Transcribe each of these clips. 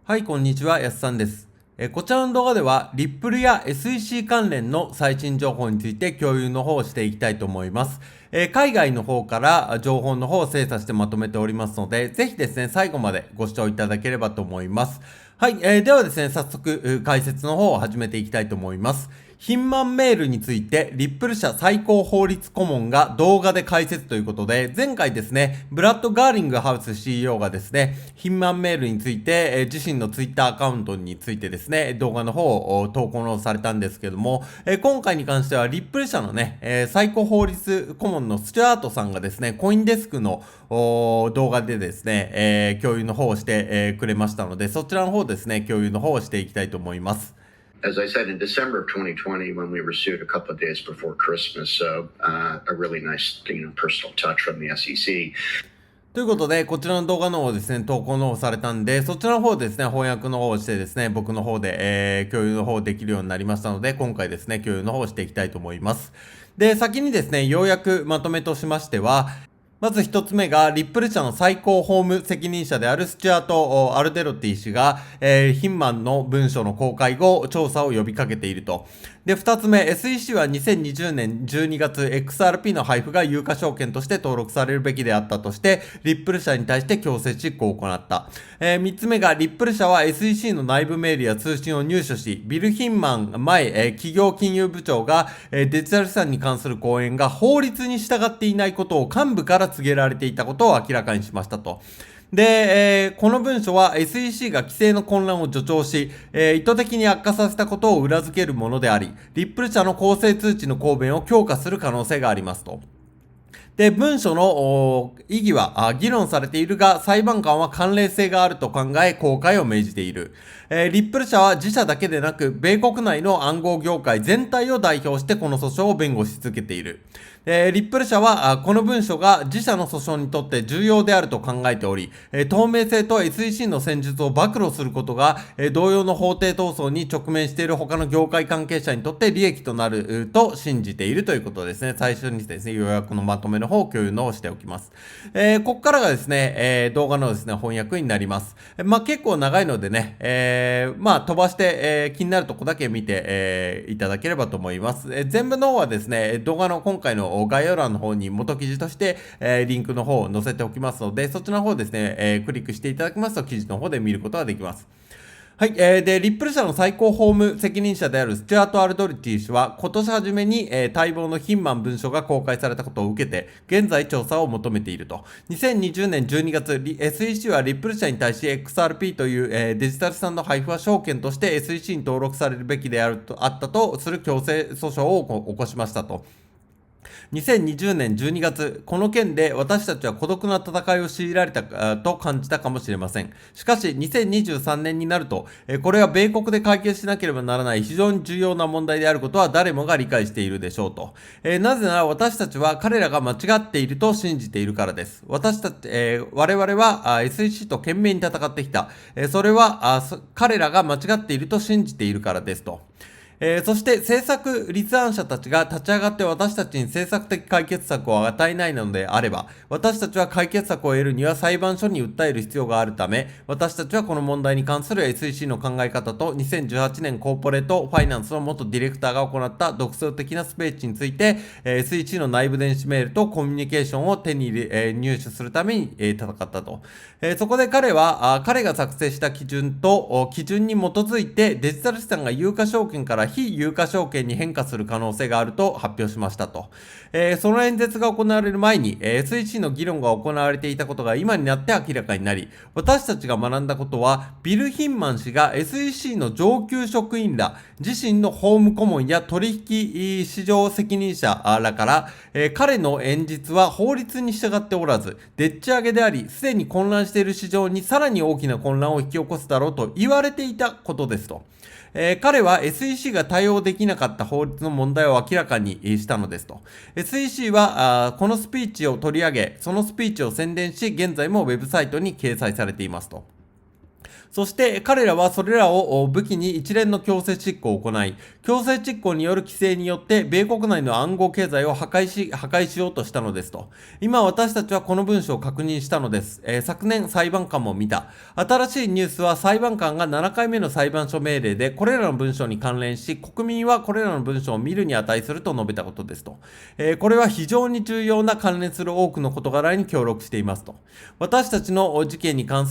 はい、こんにちは、やすさんです。こちらの動画では、リップルや SEC 関連の最新情報について共有の方をしていきたいと思います。海外の方から情報の方を精査してまとめておりますので、ぜひですね、最後までご視聴いただければと思います。はい、ではですね、早速、解説の方を始めていきたいと思います。ヒンマンメールについて、リップル社最高法律顧問が動画で解説ということで、前回ですね、ブラッド・ガーリングハウス CEO がですね、ヒンマンメールについて、自身のツイッターアカウントについてですね、動画の方を投稿のされたんですけども、今回に関しては、リップル社のね、最高法律顧問のスチュアートさんがですね、コインデスクの動画でですね、共有の方をして、くれましたので、そちらの方ですね、共有の方をしていきたいと思います。As I said, in December of 2020, when we were sued a couple of days before Christmas, so a really nice, personal touch from the SEC. ということで、こちらの動画の方ですね、投稿の方されたんで、そちらの方ですね、翻訳の方をしてですね、僕の方で、共有の方できるようになりましたので、今回ですね、共有の方をしていきたいと思います。で、先にですね、ようやくまとめとしましては、まず一つ目が、リップル社の最高法務責任者であるスチュアート・アルデロティ氏が、ヒンマンの文書の公開後、調査を呼びかけていると。で、二つ目、SEC は2020年12月、XRP の配布が有価証券として登録されるべきであったとして、リップル社に対して強制執行を行った。三つ目が、リップル社は SEC の内部メールや通信を入手し、ビル・ヒンマン前、企業金融部長が、デジタル資産に関する講演が法律に従っていないことを幹部から告げられていたことを明らかにしましたと。で、この文書は SEC が規制の混乱を助長し、意図的に悪化させたことを裏付けるものであり、リップル社の公正通知の公弁を強化する可能性がありますと。で、文書の意義は議論されているが、裁判官は関連性があると考え、公開を命じている。リップル社は自社だけでなく、米国内の暗号業界全体を代表してこの訴訟を弁護し続けている。リップル社はこの文書が自社の訴訟にとって重要であると考えており、透明性と SEC の戦術を暴露することが、同様の法廷闘争に直面している他の業界関係者にとって利益となると信じているということですね。最初にですね、要約のまとめの方を共有のをしておきます。ここからがですね、動画のですね、翻訳になります。結構長いのでね、飛ばして、気になるとこだけ見て、いただければと思います。全部の方はですね、動画の今回の概要欄の方に元記事として、リンクの方を載せておきますので、そっちの方ですね、クリックしていただきますと記事の方で見ることができます。はい。で、リップル社の最高法務責任者であるスチュアート・アルドリティ氏は、今年初めに、待望のヒンマン文書が公開されたことを受けて、現在調査を求めていると。2020年12月、SEC はリップル社に対し XRP という、デジタル資産の配布は証券として SEC に登録されるべきであったとする強制訴訟を起こしましたと。2020年12月、この件で私たちは孤独な戦いを強いられたと感じたかもしれません。しかし、2023年になると、これは米国で解決しなければならない非常に重要な問題であることは誰もが理解しているでしょうと。なぜなら私たちは彼らが間違っていると信じているからです。我々はSEC と懸命に戦ってきた。それは彼らが間違っていると信じているからですと。そして政策立案者たちが立ち上がって私たちに政策的解決策を与えないのであれば、私たちは解決策を得るには裁判所に訴える必要があるため、私たちはこの問題に関する SEC の考え方と2018年コーポレートファイナンスの元ディレクターが行った独創的なスピーチについて、SEC の内部電子メールとコミュニケーションを手に入れ、入手するために、戦ったと。そこで彼は、彼が作成した基準と基準に基づいてデジタル資産が有価証券から非有価証券に変化する可能性があると発表しましたと。その演説が行われる前に、SEC の議論が行われていたことが今になって明らかになり、私たちが学んだことは、ビル・ヒンマン氏が SEC の上級職員ら、自身の法務顧問や取引市場責任者らから、彼の演説は法律に従っておらず、でっち上げであり、すでに混乱している市場にさらに大きな混乱を引き起こすだろうと言われていたことですと。彼は SEC が対応できなかった法律の問題を明らかにしたのですと。SEC はこのスピーチを取り上げ、そのスピーチを宣伝し、現在もウェブサイトに掲載されていますと。そして彼らはそれらを武器に一連の強制執行を行い、強制執行による規制によって米国内の暗号経済を破壊しようとしたのですと。今私たちはこの文書を確認したのです。昨年裁判官も見た。新しいニュースは裁判官が7回目の裁判所命令でこれらの文書に関連し、国民はこれらの文書を見るに値すると述べたことですと。これは非常に重要な関連する多くの事柄に協力していますと。私たちの事件に関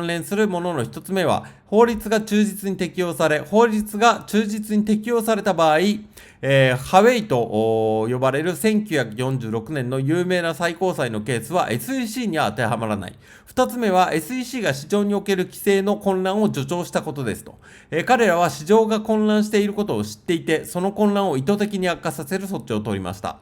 連するものの一つ目は、法律が忠実に適用され、法律が忠実に適用された場合、ハウェイと呼ばれる1946年の有名な最高裁のケースは SEC には当てはまらない。二つ目は SEC が市場における規制の混乱を助長したことですと。彼らは市場が混乱していることを知っていて、その混乱を意図的に悪化させる措置を取りました。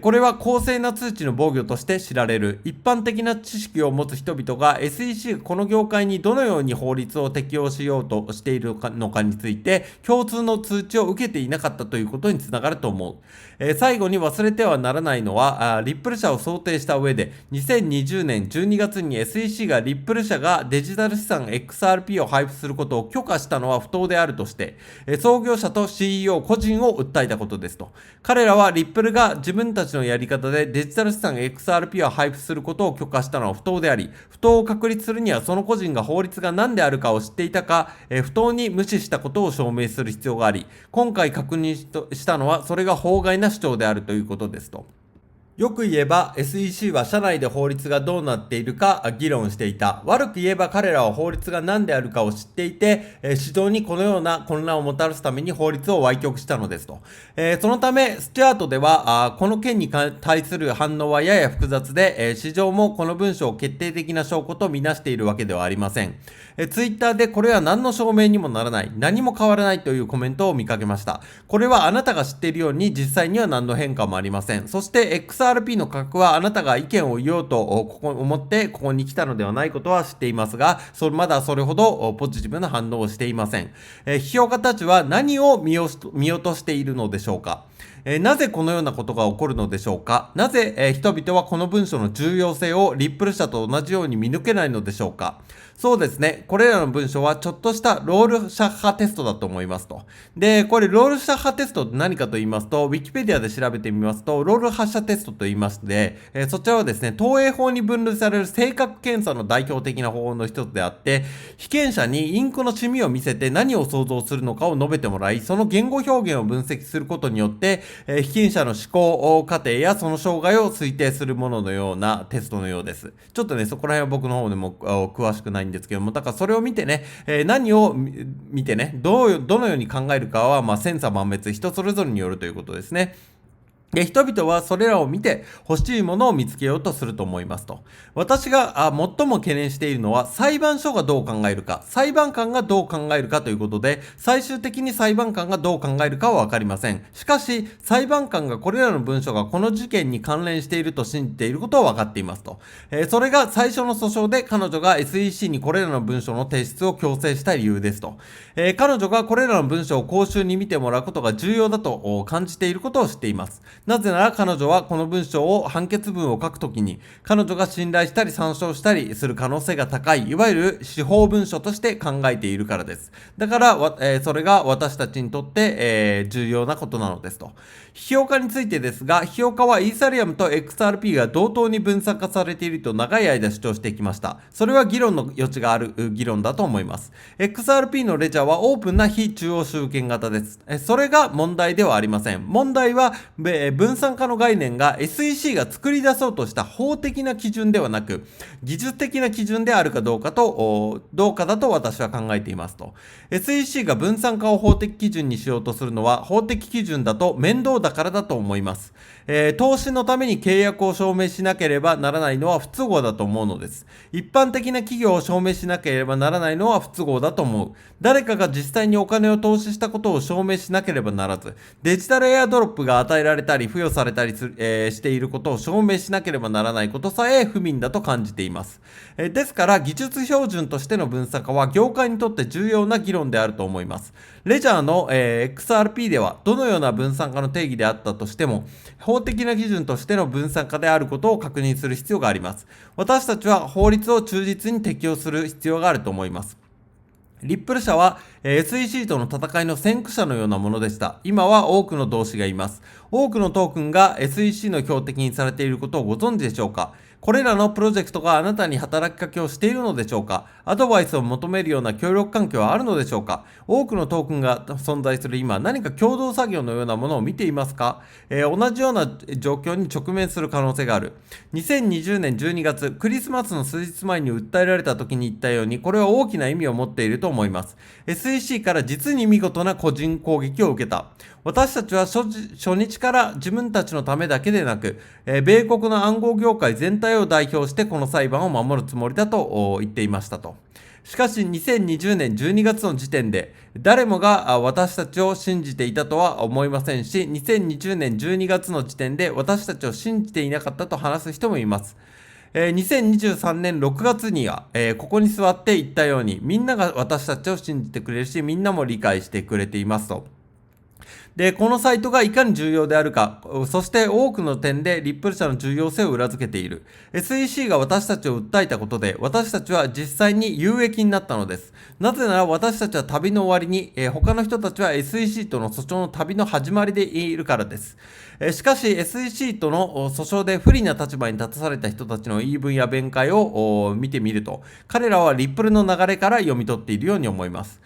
これは公正な通知の防御として知られる。一般的な知識を持つ人々が SEC がこの業界にどのように法律を適用しようとしているのかについて共通の通知を受けていなかったということにつながると思う。最後に忘れてはならないのは、リップル社を想定した上で、2020年12月に SEC がリップル社がデジタル資産 XRP を配布することを許可したのは不当であるとして、創業者と CEO 個人を訴えたことですと。彼らはリップルが自分たちのやり方でデジタル資産 XRP を配布することを許可したのは不当であり、不当を確立するにはその個人が法律が何であるかを知っていたか、不当に無視したことを証明する必要があり、今回確認したのはそれが法外な主張であるということですと。よく言えば SEC は社内で法律がどうなっているか議論していた。悪く言えば彼らは法律が何であるかを知っていて、市場にこのような混乱をもたらすために法律を歪曲したのですと。そのため、スチュアートでは、この件に対する反応はやや複雑で、市場もこの文書を決定的な証拠とみなしているわけではありません。ツイッターでこれは何の証明にもならない、何も変わらないというコメントを見かけました。これはあなたが知っているように実際には何の変化もありません。そして XRP の価格はあなたが意見を言おうと思ってここに来たのではないことは知っていますが、まだそれほどポジティブな反応をしていません。批評家たちは何を見落としているのでしょうか。なぜこのようなことが起こるのでしょうか。なぜ、人々はこの文書の重要性をリップル社と同じように見抜けないのでしょうか。そうですね。これらの文章はちょっとしたロールシャッハテストだと思いますと。で、これロールシャッハテストって何かと言いますと、Wikipedia で調べてみますと、ロール発射テストと言いまして、そちらはですね、東映法に分類される性格検査の代表的な方法の一つであって、被験者にインクの趣味を見せて何を想像するのかを述べてもらい、その言語表現を分析することによって、被験者の思考過程やその障害を推定するもののようなテストのようです。ちょっとね、そこら辺は僕の方でも詳しくないんですけども、だからそれを見てね、何を見てね、どのように考えるかは、千差万別、人それぞれによるということですね。人々はそれらを見て欲しいものを見つけようとすると思いますと。私が最も懸念しているのは裁判所がどう考えるか、裁判官がどう考えるかということで、最終的に裁判官がどう考えるかはわかりません。しかし、裁判官がこれらの文書がこの事件に関連していると信じていることは分かっていますと。それが最初の訴訟で彼女が SEC にこれらの文書の提出を強制した理由ですと。彼女がこれらの文書を公衆に見てもらうことが重要だと感じていることを知っています。なぜなら彼女はこの文章を判決文を書くときに彼女が信頼したり参照したりする可能性が高い、いわゆる司法文書として考えているからです。だから、それが私たちにとって、重要なことなのですと。批評家についてですが、批評家はイーサリアムと XRP が同等に分散化されていると長い間主張してきました。それは議論の余地がある議論だと思います。XRP のレジャーはオープンな非中央集権型です。それが問題ではありません。問題は分散化の概念が SEC が作り出そうとした法的な基準ではなく、技術的な基準であるかどうかだと私は考えていますと。SEC が分散化を法的基準にしようとするのは法的基準だと面倒だからだと思います。投資のために契約を証明しなければならないのは不都合だと思うのです。一般的な企業を証明しなければならないのは不都合だと思う。誰かが実際にお金を投資したことを証明しなければならず、デジタルエアドロップが与えられたり付与されたりしていることを証明しなければならないことさえ不眠だと感じています。ですから技術標準としての分散化は業界にとって重要な議論であると思います。レジャーの、XRP ではどのような分散化の定義であったとしても、法的な基準としての分散化であることを確認する必要があります。私たちは法律を忠実に適用する必要があると思います。リップル社は、SEC との戦いの先駆者のようなものでした。今は多くの同志がいます。多くのトークンが SEC の標的にされていることをご存知でしょうか？これらのプロジェクトがあなたに働きかけをしているのでしょうか？アドバイスを求めるような協力関係はあるのでしょうか？多くのトークンが存在する今、何か共同作業のようなものを見ていますか？同じような状況に直面する可能性がある。2020年12月、クリスマスの数日前に訴えられた時に言ったように、これは大きな意味を持っていると思います。SEC から実に見事な個人攻撃を受けた。私たちは初日から自分たちのためだけでなく、米国の暗号業界全体を代表してこの裁判を守るつもりだと言っていましたと。しかし2020年12月の時点で誰もが私たちを信じていたとは思いませんし、2020年12月の時点で私たちを信じていなかったと話す人もいます。2023年6月には、ここに座って言ったように、みんなが私たちを信じてくれるし、みんなも理解してくれていますと。で、このサイトがいかに重要であるか、そして多くの点でリップル社の重要性を裏付けている。SEC が私たちを訴えたことで、私たちは実際に有益になったのです。なぜなら私たちは旅の終わりに、他の人たちは SEC との訴訟の旅の始まりでいるからです。しかし SEC との訴訟で不利な立場に立たされた人たちの言い分や弁解を見てみると、彼らはリップルの流れから読み取っているように思います。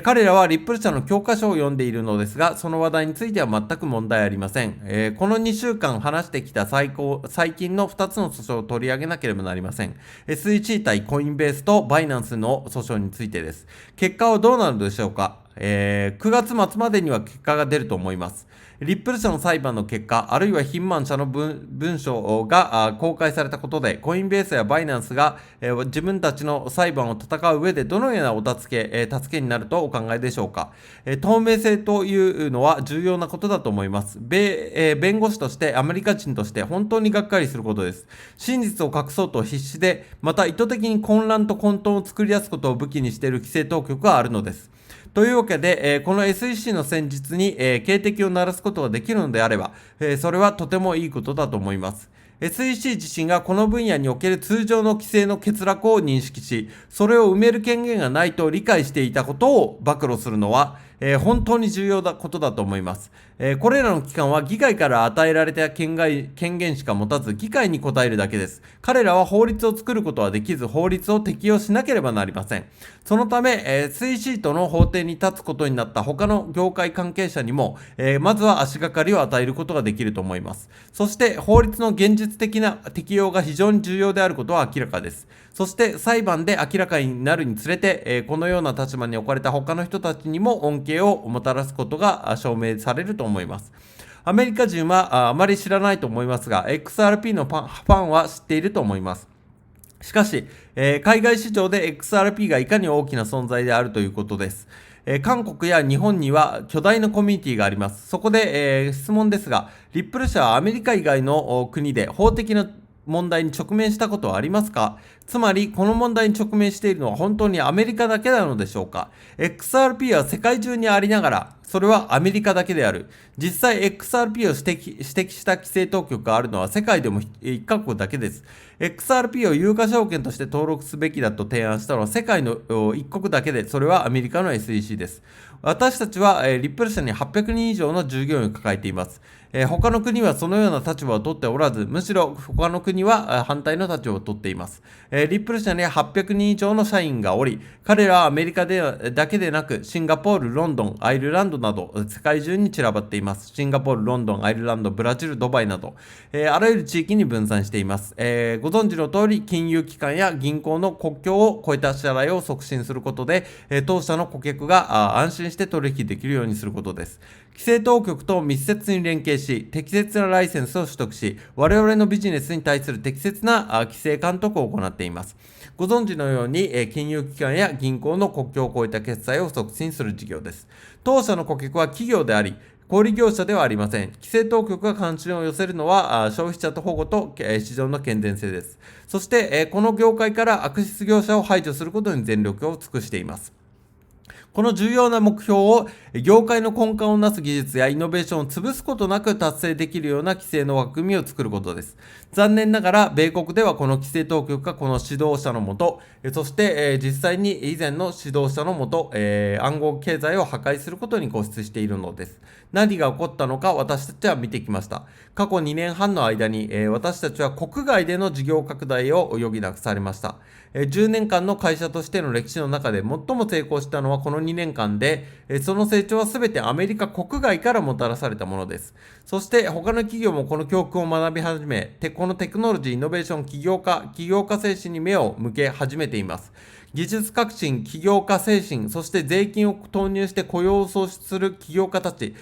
彼らはリップル社の教科書を読んでいるのですが、その話題については全く問題ありません。この2週間話してきた最近の2つの訴訟を取り上げなければなりません。SEC 対コインベースとバイナンスの訴訟についてです。結果はどうなるでしょうか？9月末までには結果が出ると思います。リップル社の裁判の結果、あるいはヒンマン社の文書が公開されたことで、コインベースやバイナンスが自分たちの裁判を戦う上でどのような助けになるとお考えでしょうか？透明性というのは重要なことだと思います。弁護士として、アメリカ人として本当にがっかりすることです。真実を隠そうと必死で、また意図的に混乱と混沌を作り出すことを武器にしている規制当局があるのです。というわけで、この SEC の戦術に、警笛を鳴らすことができるのであれば、それはとてもいいことだと思います。SEC 自身がこの分野における通常の規制の欠落を認識し、それを埋める権限がないと理解していたことを暴露するのは、本当に重要なことだと思います。これらの機関は議会から与えられた権限しか持たず、議会に応えるだけです。彼らは法律を作ることはできず、法律を適用しなければなりません。そのため、SEC との法廷に立つことになった他の業界関係者にも、まずは足がかりを与えることができると思います。そして、法律の現実的な適用が非常に重要であることは明らかです。そして裁判で明らかになるにつれて、このような立場に置かれた他の人たちにも恩恵をもたらすことが証明されると思います。アメリカ人はあまり知らないと思いますが、XRP のファンは知っていると思います。しかし、海外市場で XRP がいかに大きな存在であるということです。韓国や日本には巨大なコミュニティがあります。そこで、質問ですが、リップル社はアメリカ以外の国で法的な問題に直面したことはありますか？つまり、この問題に直面しているのは本当にアメリカだけなのでしょうか？ XRP は世界中にありながら、それはアメリカだけである。実際 XRP を指摘した規制当局があるのは世界でも1カ国だけです。XRP を有価証券として登録すべきだと提案したのは世界の1国だけで、それはアメリカの SEC です。私たちはリップル社に800人以上の従業員を抱えています。他の国はそのような立場を取っておらず、むしろ他の国は反対の立場を取っています。リップル社には800人以上の社員がおり、彼らはアメリカだけでなく、シンガポール、ロンドン、アイルランドなど、世界中に散らばっています。シンガポール、ロンドン、アイルランド、ブラジル、ドバイなど、あらゆる地域に分散しています。ご存知の通り、金融機関や銀行の国境を越えた支払いを促進することで、当社の顧客が安心して取引できるようにすることです。規制当局と密接に連携し、適切なライセンスを取得し、我々のビジネスに対する適切な規制監督を行っています。ご存知のように、金融機関や銀行の国境を越えた決済を促進する事業です。当社の顧客は企業であり、小売業者ではありません。規制当局が関心を寄せるのは消費者と保護と市場の健全性です。そしてこの業界から悪質業者を排除することに全力を尽くしています。この重要な目標を業界の根幹をなす技術やイノベーションを潰すことなく達成できるような規制の枠組みを作ることです。残念ながら米国ではこの規制当局がこの指導者のもと、そして実際に以前の指導者のもと、暗号経済を破壊することに固執しているのです。何が起こったのか私たちは見てきました。過去2年半の間に、私たちは国外での事業拡大を余儀なくされました。10年間の会社としての歴史の中で最も成功したのはこの2年間で、その成長は全てアメリカ国外からもたらされたものです。そして他の企業もこの教訓を学び始め、このテクノロジー、イノベーション、起業家精神に目を向け始めています。技術革新、起業家精神、そして税金を投入して雇用を創出する起業家たち、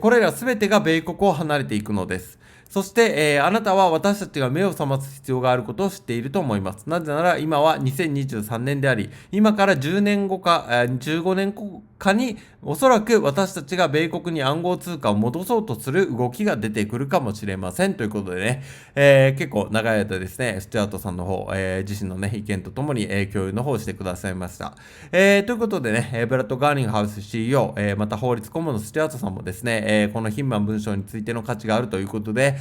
これら全てが米国を離れていくのです。そして、あなたは私たちが目を覚ます必要があることを知っていると思います。なぜなら今は2023年であり、今から10年後か、15年後かにおそらく私たちが米国に暗号通貨を戻そうとする動きが出てくるかもしれませんということでね、結構長い間ですね、スチュアートさんの方、自身のね、意見とともに、共有の方をしてくださいました。ということでね、ブラッド・ガーニングハウス CEO、また法律顧問のスチュアートさんもですね、このヒンマン文章についての価値があるということで、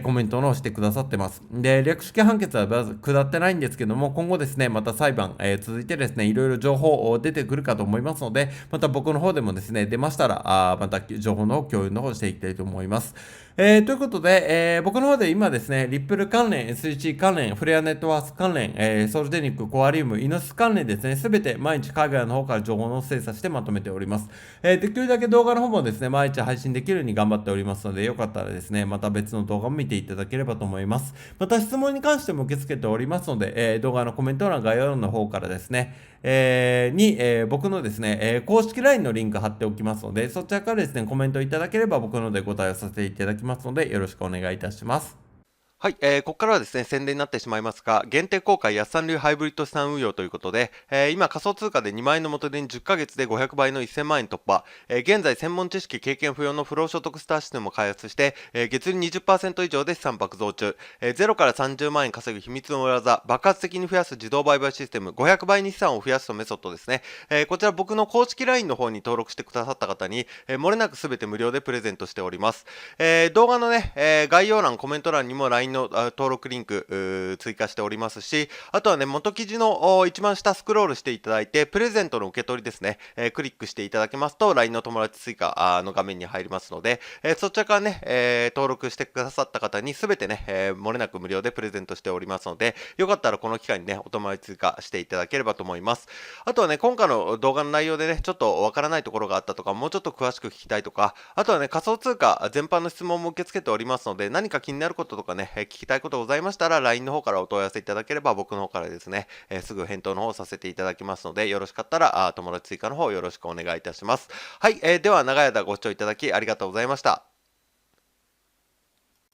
コメントのしてくださってます。で、略式判決は下ってないんですけども、今後ですね、また裁判、続いてですね、いろいろ情報出てくるかと思いますので、また僕の方でもですね、出ましたら、また情報の共有の方していきたいと思います。ということで、僕の方で今ですね、リップル関連、SEC 関連、フレアネットワース関連、ソルデニック、コアリウム、イノス関連ですね、すべて毎日海外の方から情報の精査してまとめております。できるだけ動画の方もですね、毎日配信できるように頑張っておりますので、よかったらですね、また別の動画も見ていただければと思います。また質問に関しても受け付けておりますので、動画のコメント欄、概要欄の方からですね、僕のですね、公式 LINE のリンク貼っておきますので、そちらからですね、コメントいただければ僕ので答えをさせていただきますので、よろしくお願いいたします。はい、ここからはですね、宣伝になってしまいますが、限定公開安さん流ハイブリッド資産運用ということで、今仮想通貨で2万円の元手に10ヶ月で500倍の1000万円突破、現在専門知識経験不要の不労所得スターシステムを開発して、月利 20% 以上で資産爆増中、0から30万円稼ぐ秘密の裏技、爆発的に増やす自動売買システム、500倍に資産を増やすとメソッドですね。こちら僕の公式 LINE の方に登録してくださった方に、漏れなく全て無料でプレゼントしております。動画のね、概要欄、コメント欄にも LINEの登録リンク追加しておりますし、あとはね、元記事の一番下スクロールしていただいて、プレゼントの受け取りですね、クリックしていただけますと、LINE の友達追加の画面に入りますので、そちらからね、登録してくださった方にすべてね、漏れなく無料でプレゼントしておりますので、よかったらこの機会にね、お友達追加していただければと思います。あとはね、今回の動画の内容でね、ちょっとわからないところがあったとか、もうちょっと詳しく聞きたいとか、あとはね、仮想通貨全般の質問も受け付けておりますので、何か気になることとかね、聞きたいことございましたら、LINE の方からお問い合わせいただければ、僕の方からですね、すぐ返答の方させていただきますので、よろしかったら、友達追加の方よろしくお願いいたします。はい、では長い間ご視聴いただきありがとうございました。